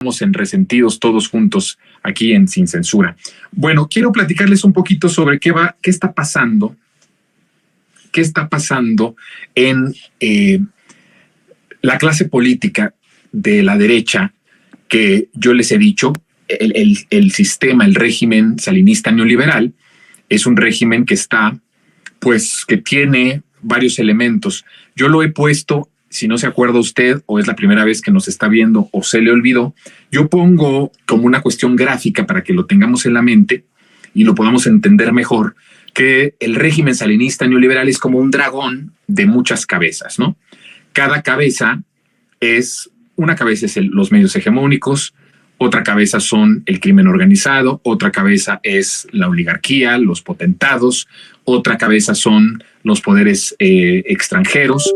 en Resentidos todos juntos aquí en Sin Censura. Bueno, quiero platicarles un poquito sobre qué está pasando en la clase política de la derecha, que yo les he dicho, el sistema, el régimen salinista neoliberal es un régimen que que tiene varios elementos. Yo lo he puesto. Si no se acuerda usted o es la primera vez que nos está viendo o se le olvidó, yo pongo como una cuestión gráfica para que lo tengamos en la mente y lo podamos entender mejor, que el régimen salinista neoliberal es como un dragón de muchas cabezas, ¿no? Cada cabeza una cabeza es los medios hegemónicos, otra cabeza son el crimen organizado, otra cabeza es la oligarquía, los potentados, otra cabeza son los poderes extranjeros.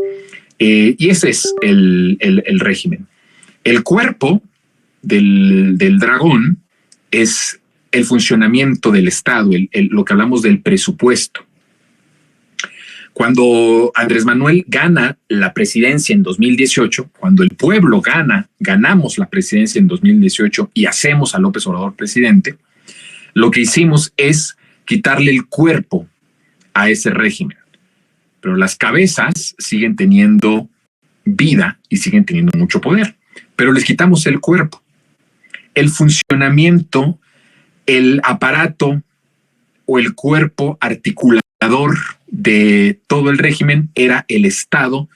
Y ese es el régimen. El cuerpo del dragón es el funcionamiento del Estado, lo que hablamos del presupuesto. Cuando Andrés Manuel gana la presidencia en 2018, cuando el pueblo ganamos la presidencia en 2018 y hacemos a López Obrador presidente, lo que hicimos es quitarle el cuerpo a ese régimen. Pero las cabezas siguen teniendo vida y siguen teniendo mucho poder, pero les quitamos el cuerpo. El funcionamiento, el aparato o el cuerpo articulador de todo el régimen era el Estado,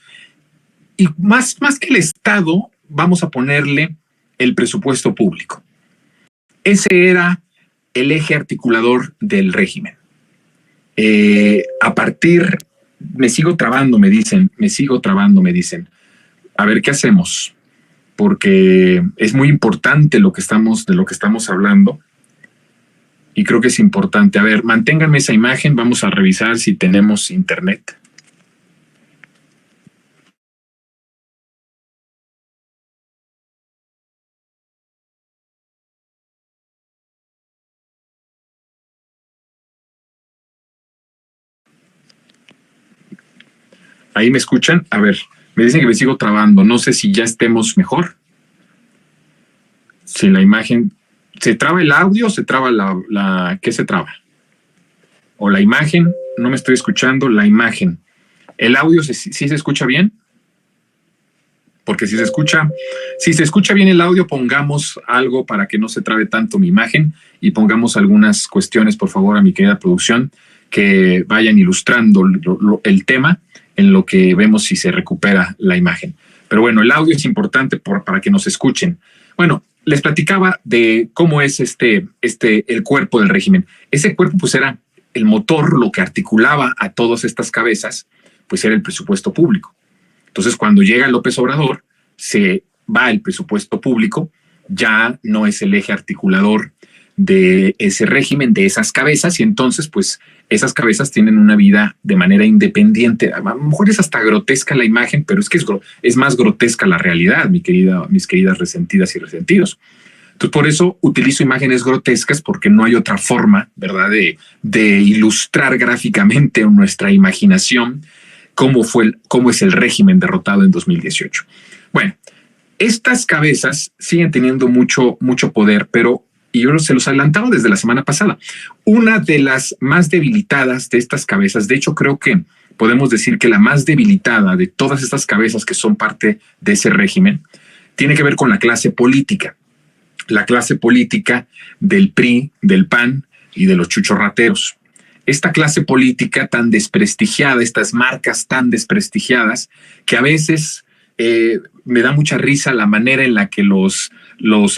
y más que el Estado, vamos a ponerle el presupuesto público. Ese era el eje articulador del régimen. Me sigo trabando, me dicen. A ver, ¿qué hacemos? Porque es muy importante de lo que estamos hablando. Y creo que es importante. A ver, manténganme esa imagen. Vamos a revisar si tenemos internet. ¿Ahí me escuchan? A ver, me dicen que me sigo trabando. No sé si ya estemos mejor. Si la imagen... ¿Se traba el audio o se traba ¿qué se traba? O la imagen, no me estoy escuchando, la imagen. ¿El audio sí se escucha bien? Porque si se escucha bien el audio, pongamos algo para que no se trabe tanto mi imagen y pongamos algunas cuestiones, por favor, a mi querida producción, que vayan ilustrando el tema en lo que vemos si se recupera la imagen. Pero bueno, el audio es importante para que nos escuchen. Bueno, les platicaba de cómo es el cuerpo del régimen. Ese cuerpo pues era el motor, lo que articulaba a todas estas cabezas, pues era el presupuesto público. Entonces, cuando llega López Obrador, se va el presupuesto público, ya no es el eje articulador de ese régimen, de esas cabezas, y entonces pues esas cabezas tienen una vida de manera independiente. A lo mejor es hasta grotesca la imagen, pero es que es más grotesca la realidad, mis queridas resentidas y resentidos. Entonces, por eso utilizo imágenes grotescas, porque no hay otra forma, ¿verdad?, de ilustrar gráficamente en nuestra imaginación cómo es el régimen derrotado en 2018. Bueno, estas cabezas siguen teniendo mucho poder, pero y yo se los adelantaba desde la semana pasada. Una de las más debilitadas de estas cabezas, de hecho creo que podemos decir que la más debilitada de todas estas cabezas que son parte de ese régimen, tiene que ver con la clase política. La clase política del PRI, del PAN y de los chuchorrateros. Esta clase política tan desprestigiada, estas marcas tan desprestigiadas, que a veces me da mucha risa la manera en la que los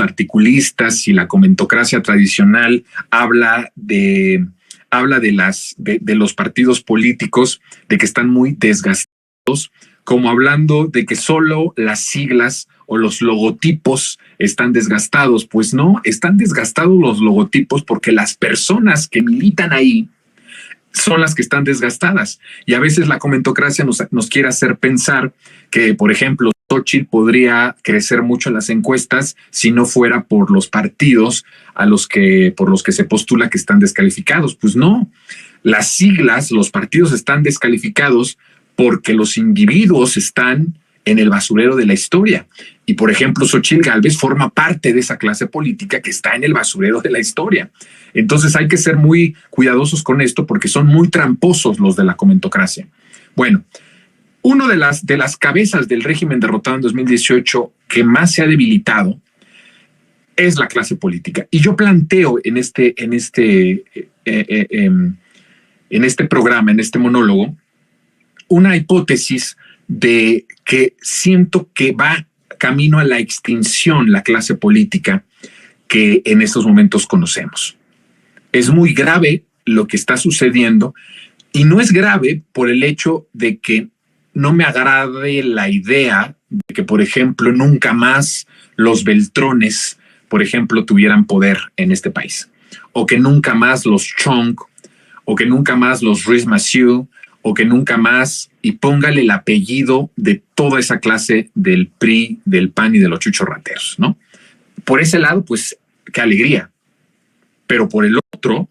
articulistas y la comentocracia tradicional habla de los partidos políticos, de que están muy desgastados, como hablando de que solo las siglas o los logotipos están desgastados. Pues no, están desgastados los logotipos porque las personas que militan ahí son las que están desgastadas. Y a veces la comentocracia nos quiere hacer pensar que, por ejemplo, Xochitl podría crecer mucho en las encuestas si no fuera por los partidos por los que se postula que están descalificados. Pues no, las siglas, los partidos están descalificados porque los individuos están en el basurero de la historia. Y, por ejemplo, Xóchitl Gálvez forma parte de esa clase política que está en el basurero de la historia. Entonces hay que ser muy cuidadosos con esto porque son muy tramposos los de la comentocracia. Bueno, una de las cabezas del régimen derrotado en 2018 que más se ha debilitado es la clase política. Y yo planteo en este programa, en este monólogo, una hipótesis de que siento que va camino a la extinción la clase política que en estos momentos conocemos. Es muy grave lo que está sucediendo y no es grave por el hecho de que no me agrade la idea de que, por ejemplo, nunca más los Beltrones, por ejemplo, tuvieran poder en este país, o que nunca más los Chong, o que nunca más los Ruiz Massieu, o que nunca más, y póngale el apellido de toda esa clase del PRI, del PAN y de los chuchos rateros, ¿no? Por ese lado, pues, qué alegría. Pero por el otro,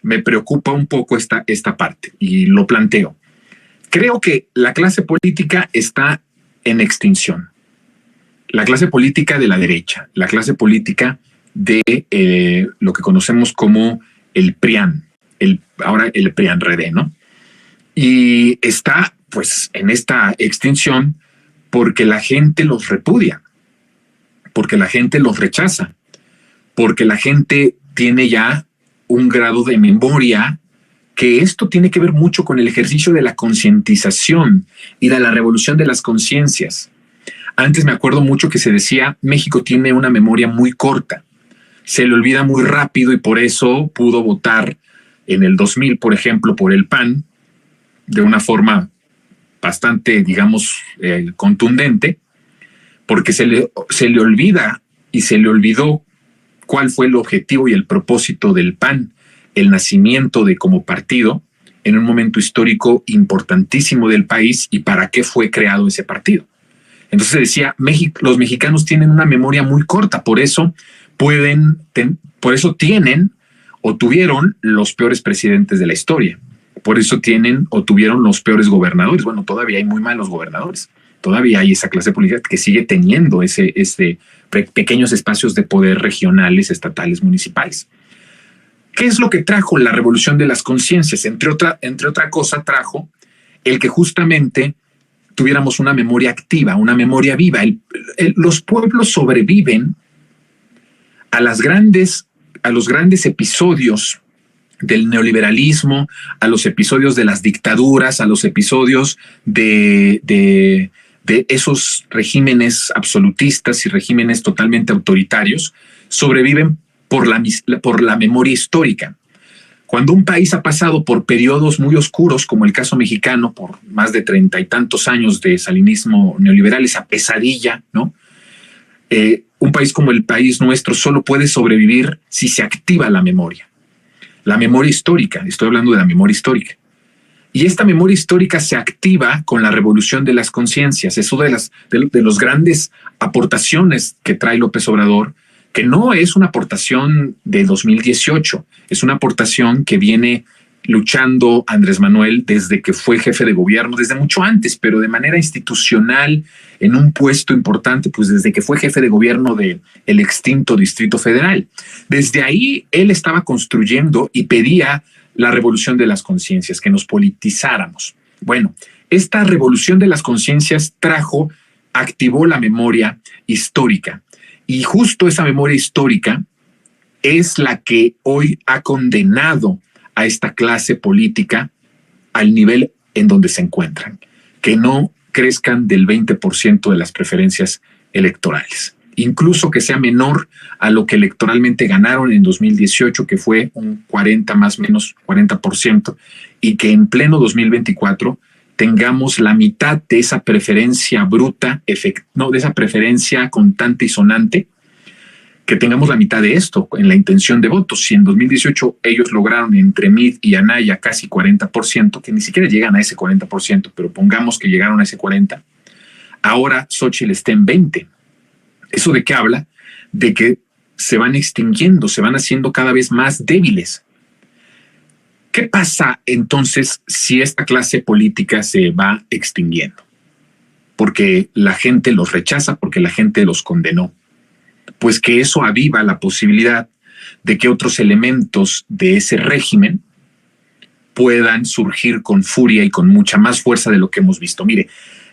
me preocupa un poco esta parte, y lo planteo. Creo que la clase política está en extinción. La clase política de la derecha, la clase política de lo que conocemos como el PRIAN, ahora el PRIAN-RD, ¿no? Y está, pues, en esta extinción porque la gente los repudia, porque la gente los rechaza, porque la gente tiene ya un grado de memoria, que esto tiene que ver mucho con el ejercicio de la concientización y de la revolución de las conciencias. Antes me acuerdo mucho que se decía, México tiene una memoria muy corta, se le olvida muy rápido y por eso pudo votar en el 2000, por ejemplo, por el PAN, de una forma bastante, digamos, contundente, porque se le olvida y se le olvidó cuál fue el objetivo y el propósito del PAN, el nacimiento de como partido en un momento histórico importantísimo del país y para qué fue creado ese partido. Entonces decía, los mexicanos tienen una memoria muy corta, por eso tienen o tuvieron los peores presidentes de la historia. Por eso tienen o tuvieron los peores gobernadores. Bueno, todavía hay muy malos gobernadores. Todavía hay esa clase política que sigue teniendo pequeños espacios de poder regionales, estatales, municipales. ¿Qué es lo que trajo la revolución de las conciencias? Entre otra cosa, trajo el que justamente tuviéramos una memoria activa, una memoria viva. Los pueblos sobreviven a los grandes episodios del neoliberalismo, a los episodios de las dictaduras, a los episodios de esos regímenes absolutistas y regímenes totalmente autoritarios, sobreviven por la memoria histórica. Cuando un país ha pasado por periodos muy oscuros, como el caso mexicano, por más de 30 y tantos años de salinismo neoliberal, esa pesadilla, ¿no? Un país como el país nuestro solo puede sobrevivir si se activa la memoria. La memoria histórica, estoy hablando de la memoria histórica. Y esta memoria histórica se activa con la revolución de las conciencias. Eso de las grandes aportaciones que trae López Obrador, que no es una aportación de 2018, es una aportación que viene luchando Andrés Manuel desde que fue jefe de gobierno, desde mucho antes, pero de manera institucional, en un puesto importante, pues desde que fue jefe de gobierno del extinto Distrito Federal. Desde ahí él estaba construyendo y pedía la revolución de las conciencias, que nos politizáramos. Bueno, esta revolución de las conciencias activó la memoria histórica. Y justo esa memoria histórica es la que hoy ha condenado a esta clase política al nivel en donde se encuentran, que no crezcan del 20% de las preferencias electorales, incluso que sea menor a lo que electoralmente ganaron en 2018, que fue un 40 más o menos 40%, y que en pleno 2024 tengamos la mitad de esa preferencia bruta, de esa preferencia contante y sonante, que tengamos la mitad de esto en la intención de votos. Si en 2018 ellos lograron entre Mid y Anaya casi 40%, que ni siquiera llegan a ese 40%, pero pongamos que llegaron a ese 40%, ahora Xóchitl está en 20%. ¿Eso de qué habla? De que se van extinguiendo, se van haciendo cada vez más débiles. ¿Qué pasa entonces si esta clase política se va extinguiendo? porque la gente los rechaza, porque la gente los condenó. Pues que eso aviva la posibilidad de que otros elementos de ese régimen puedan surgir con furia y con mucha más fuerza de lo que hemos visto. Mire,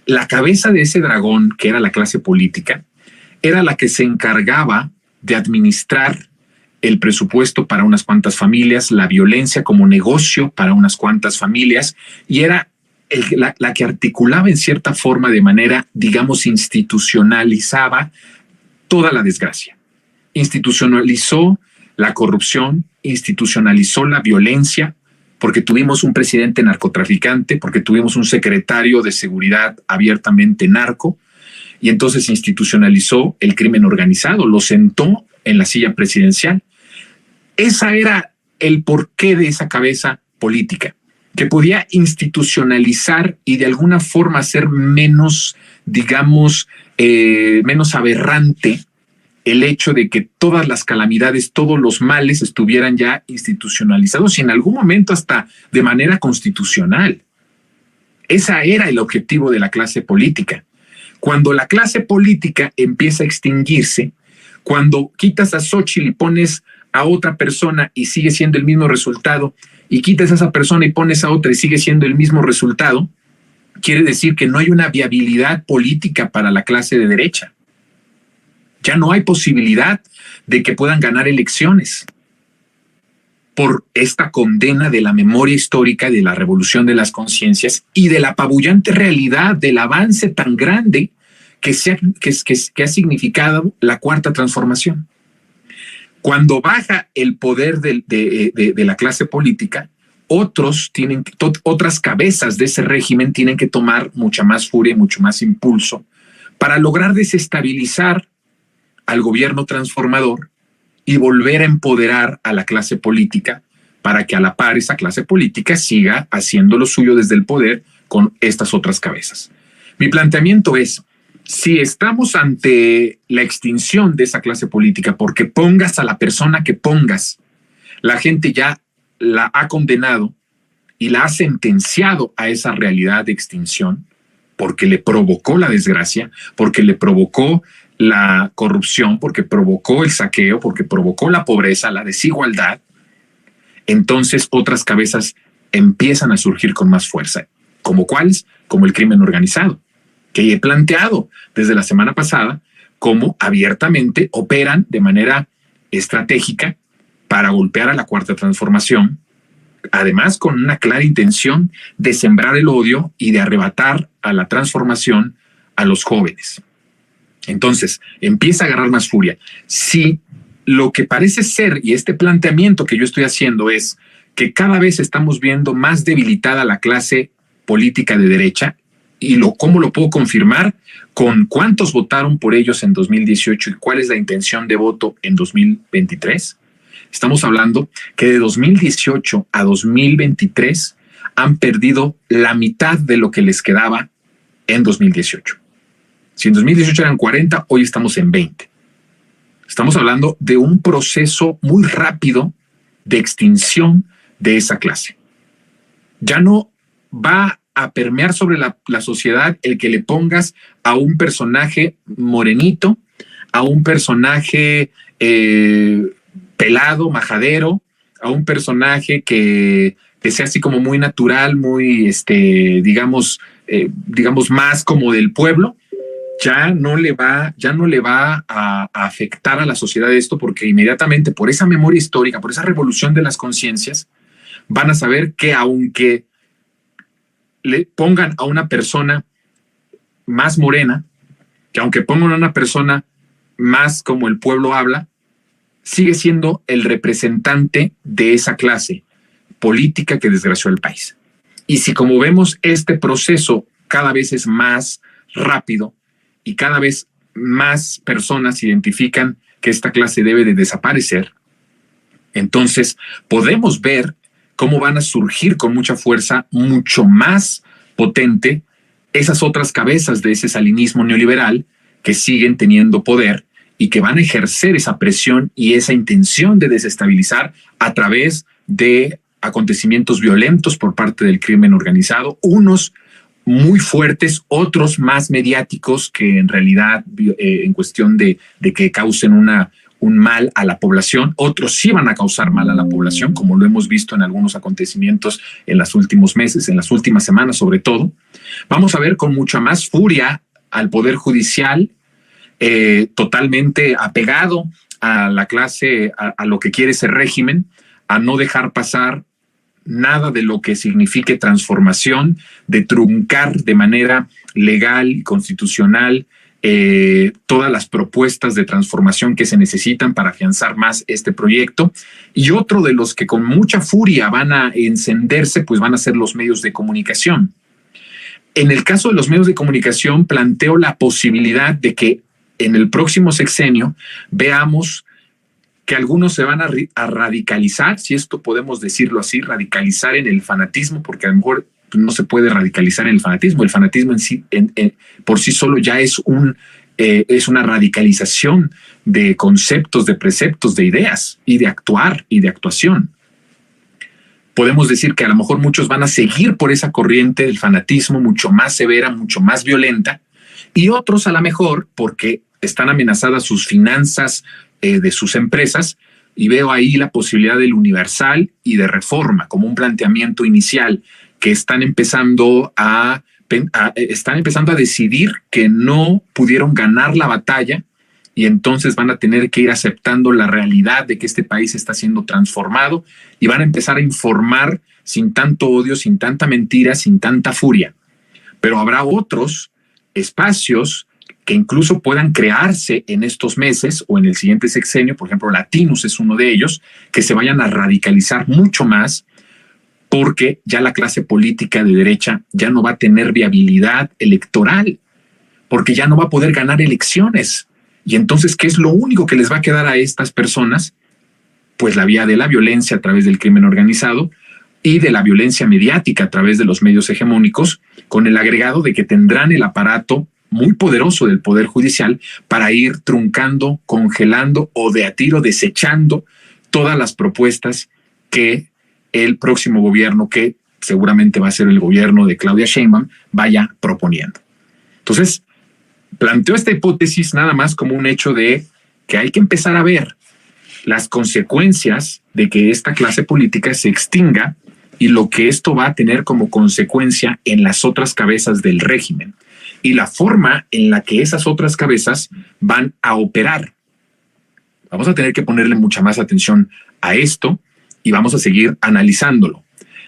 la cabeza de ese dragón, que era la clase política, era la que se encargaba de administrar el presupuesto para unas cuantas familias, la violencia como negocio para unas cuantas familias, y era la que articulaba en cierta forma, de manera, digamos, institucionalizaba toda la desgracia. Institucionalizó la corrupción, institucionalizó la violencia, porque tuvimos un presidente narcotraficante, porque tuvimos un secretario de seguridad abiertamente narco, y entonces institucionalizó el crimen organizado, lo sentó en la silla presidencial. Esa era el porqué de esa cabeza política, que podía institucionalizar y de alguna forma ser menos, digamos, menos aberrante el hecho de que todas las calamidades, todos los males estuvieran ya institucionalizados y en algún momento hasta de manera constitucional. Ese era el objetivo de la clase política. Cuando la clase política empieza a extinguirse, cuando quitas a Xóchitl y pones a otra persona y sigue siendo el mismo resultado, y quitas a esa persona y pones a otra y sigue siendo el mismo resultado, quiere decir que no hay una viabilidad política para la clase de derecha. Ya no hay posibilidad de que puedan ganar elecciones por esta condena de la memoria histórica, de la revolución de las conciencias y de la apabullante realidad del avance tan grande que ha significado la Cuarta Transformación. Cuando baja el poder de la clase política, otras cabezas de ese régimen tienen que tomar mucha más furia y mucho más impulso para lograr desestabilizar al gobierno transformador y volver a empoderar a la clase política para que a la par esa clase política siga haciendo lo suyo desde el poder con estas otras cabezas. Mi planteamiento es, si estamos ante la extinción de esa clase política, porque pongas a la persona que pongas, la gente ya la ha condenado y la ha sentenciado a esa realidad de extinción, porque le provocó la desgracia, porque le provocó la corrupción, porque provocó el saqueo, porque provocó la pobreza, la desigualdad, entonces otras cabezas empiezan a surgir con más fuerza. ¿Como cuáles? Como el crimen organizado, que he planteado desde la semana pasada cómo abiertamente operan de manera estratégica para golpear a la Cuarta Transformación, además con una clara intención de sembrar el odio y de arrebatar a la transformación a los jóvenes. Entonces, empieza a agarrar más furia. Si lo que parece ser, y este planteamiento que yo estoy haciendo es que cada vez estamos viendo más debilitada la clase política de derecha, y ¿cómo lo puedo confirmar? Con cuántos votaron por ellos en 2018 y cuál es la intención de voto en 2023. Estamos hablando que de 2018 a 2023 han perdido la mitad de lo que les quedaba en 2018. Si en 2018 eran 40, hoy estamos en 20. Estamos hablando de un proceso muy rápido de extinción de esa clase. Ya no va a permear sobre la sociedad el que le pongas a un personaje morenito, a un personaje pelado, majadero, a un personaje que sea así como muy natural, muy, digamos, más como del pueblo. Ya no le va a afectar a la sociedad esto, porque inmediatamente por esa memoria histórica, por esa revolución de las conciencias, van a saber que aunque le pongan a una persona más morena, que aunque pongan a una persona más como el pueblo habla, sigue siendo el representante de esa clase política que desgració al país. Y si, como vemos, este proceso cada vez es más rápido y cada vez más personas identifican que esta clase debe de desaparecer, entonces podemos ver cómo van a surgir con mucha fuerza, mucho más potente, esas otras cabezas de ese salinismo neoliberal que siguen teniendo poder y que van a ejercer esa presión y esa intención de desestabilizar a través de acontecimientos violentos por parte del crimen organizado, unos muy fuertes, otros más mediáticos que en realidad en cuestión de que causen un mal a la población, otros sí van a causar mal a la población, como lo hemos visto en algunos acontecimientos en los últimos meses, en las últimas semanas sobre todo. Vamos a ver con mucha más furia al Poder Judicial, totalmente apegado a la clase, a lo que quiere ese régimen, a no dejar pasar nada de lo que signifique transformación, de truncar de manera legal y constitucional todas las propuestas de transformación que se necesitan para afianzar más este proyecto. Y otro de los que con mucha furia van a encenderse, pues van a ser los medios de comunicación. En el caso de los medios de comunicación, planteo la posibilidad de que en el próximo sexenio veamos que algunos se van a radicalizar, si esto podemos decirlo así, radicalizar en el fanatismo, porque a lo mejor no se puede radicalizar en el fanatismo. El fanatismo en sí, por sí solo ya es una radicalización de conceptos, de preceptos, de ideas y de actuar y de actuación. Podemos decir que a lo mejor muchos van a seguir por esa corriente del fanatismo mucho más severa, mucho más violenta, y otros a lo mejor porque están amenazadas sus finanzas de sus empresas, y veo ahí la posibilidad del Universal y de Reforma como un planteamiento inicial, que están empezando a decidir que no pudieron ganar la batalla y entonces van a tener que ir aceptando la realidad de que este país está siendo transformado y van a empezar a informar sin tanto odio, sin tanta mentira, sin tanta furia. Pero habrá otros espacios que incluso puedan crearse en estos meses o en el siguiente sexenio, por ejemplo, Latinos es uno de ellos, que se vayan a radicalizar mucho más porque ya la clase política de derecha ya no va a tener viabilidad electoral, porque ya no va a poder ganar elecciones. Y entonces, ¿qué es lo único que les va a quedar a estas personas? Pues la vía de la violencia a través del crimen organizado y de la violencia mediática a través de los medios hegemónicos, con el agregado de que tendrán el aparato muy poderoso del Poder Judicial para ir truncando, congelando o de a tiro desechando todas las propuestas que el próximo gobierno, que seguramente va a ser el gobierno de Claudia Sheinbaum, vaya proponiendo. Entonces, planteo esta hipótesis nada más como un hecho de que hay que empezar a ver las consecuencias de que esta clase política se extinga y lo que esto va a tener como consecuencia en las otras cabezas del régimen y la forma en la que esas otras cabezas van a operar. Vamos a tener que ponerle mucha más atención a esto y vamos a seguir analizándolo.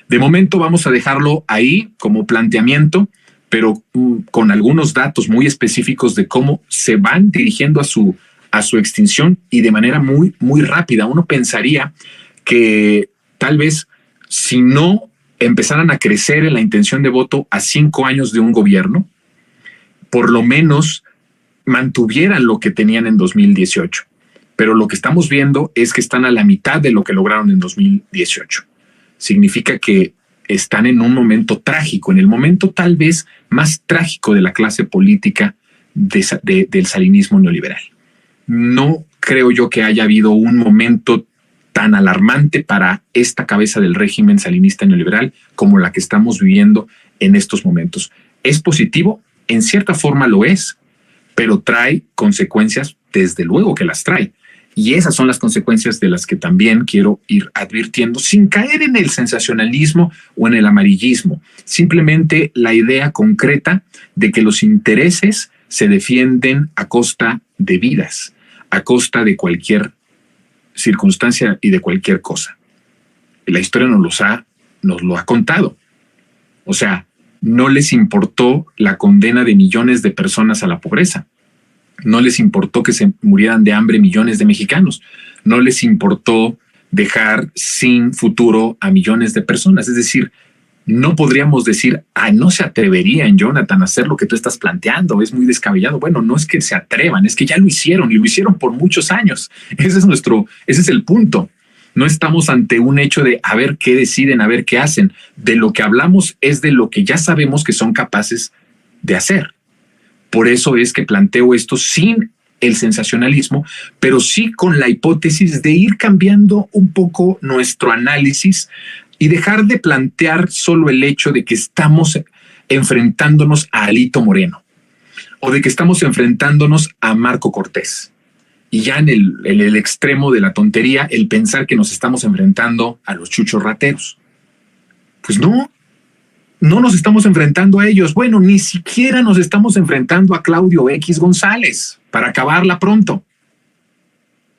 De momento vamos a dejarlo ahí como planteamiento, pero con algunos datos muy específicos de cómo se van dirigiendo a su extinción y de manera muy, muy rápida. Uno pensaría que tal vez si no empezaran a crecer en la intención de voto a 5 años de un gobierno, por lo menos mantuvieran lo que tenían en 2018. Pero lo que estamos viendo es que están a la mitad de lo que lograron en 2018. Significa que están en un momento trágico, en el momento tal vez más trágico de la clase política del salinismo neoliberal. No creo yo que haya habido un momento tan alarmante para esta cabeza del régimen salinista neoliberal como la que estamos viviendo en estos momentos. ¿Es positivo? En cierta forma lo es, pero trae consecuencias, desde luego que las trae. Y esas son las consecuencias de las que también quiero ir advirtiendo, sin caer en el sensacionalismo o en el amarillismo. Simplemente la idea concreta de que los intereses se defienden a costa de vidas, a costa de cualquier circunstancia y de cualquier cosa. La historia nos lo ha contado. O sea, no les importó la condena de millones de personas a la pobreza. No les importó que se murieran de hambre millones de mexicanos. No les importó dejar sin futuro a millones de personas. Es decir, no podríamos decir, no se atreverían, Jonathan, a hacer lo que tú estás planteando, es muy descabellado. Bueno, no es que se atrevan, es que ya lo hicieron y lo hicieron por muchos años. Ese es el punto. No estamos ante un hecho de a ver qué deciden, a ver qué hacen. De lo que hablamos es de lo que ya sabemos que son capaces de hacer. Por eso es que planteo esto sin el sensacionalismo, pero sí con la hipótesis de ir cambiando un poco nuestro análisis y dejar de plantear solo el hecho de que estamos enfrentándonos a Alito Moreno o de que estamos enfrentándonos a Marco Cortés. Y ya en el extremo de la tontería, el pensar que nos estamos enfrentando a los chuchos rateros. Pues no nos estamos enfrentando a ellos. Bueno, ni siquiera nos estamos enfrentando a Claudio X González, para acabarla pronto.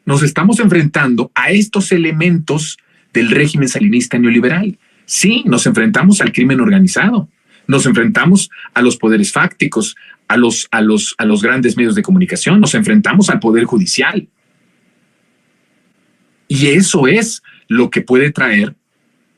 Nos estamos enfrentando a estos elementos del régimen salinista neoliberal. Sí, nos enfrentamos al crimen organizado, nos enfrentamos a los poderes fácticos, a los grandes medios de comunicación, nos enfrentamos al poder judicial. Y eso es lo que puede traer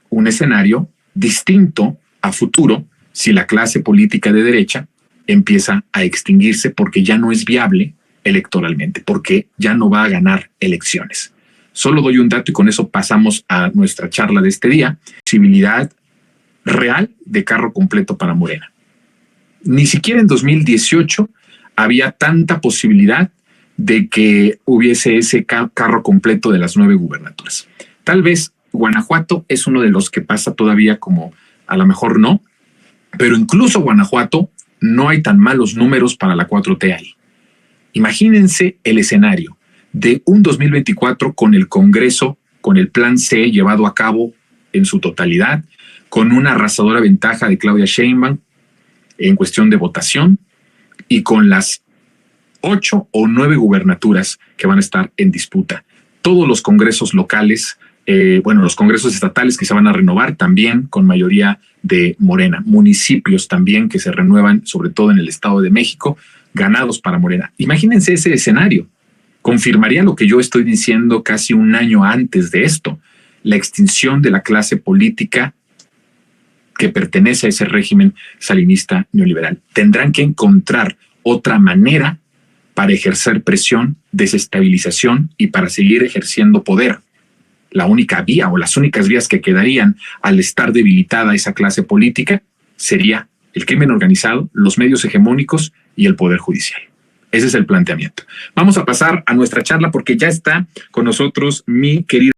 un escenario distinto a futuro si la clase política de derecha empieza a extinguirse porque ya no es viable electoralmente, porque ya no va a ganar elecciones. Solo doy un dato y con eso pasamos a nuestra charla de este día. Posibilidad real de carro completo para Morena. Ni siquiera en 2018 había tanta posibilidad de que hubiese ese carro completo de las 9 gubernaturas. Tal vez Guanajuato es uno de los que pasa todavía como a lo mejor no, pero incluso Guanajuato no hay tan malos números para la 4T ahí. Imagínense el escenario de un 2024 con el Congreso, con el Plan C llevado a cabo en su totalidad, con una arrasadora ventaja de Claudia Sheinbaum en cuestión de votación y con las 8 o 9 gubernaturas que van a estar en disputa. Todos los congresos locales, los congresos estatales que se van a renovar también con mayoría de Morena, municipios también que se renuevan, sobre todo en el Estado de México, ganados para Morena. Imagínense ese escenario. Confirmaría lo que yo estoy diciendo casi un año antes de esto, la extinción de la clase política que pertenece a ese régimen salinista neoliberal. Tendrán que encontrar otra manera para ejercer presión, desestabilización y para seguir ejerciendo poder. La única vía o las únicas vías que quedarían al estar debilitada esa clase política sería el crimen organizado, los medios hegemónicos y el poder judicial. Ese es el planteamiento. Vamos a pasar a nuestra charla porque ya está con nosotros mi querido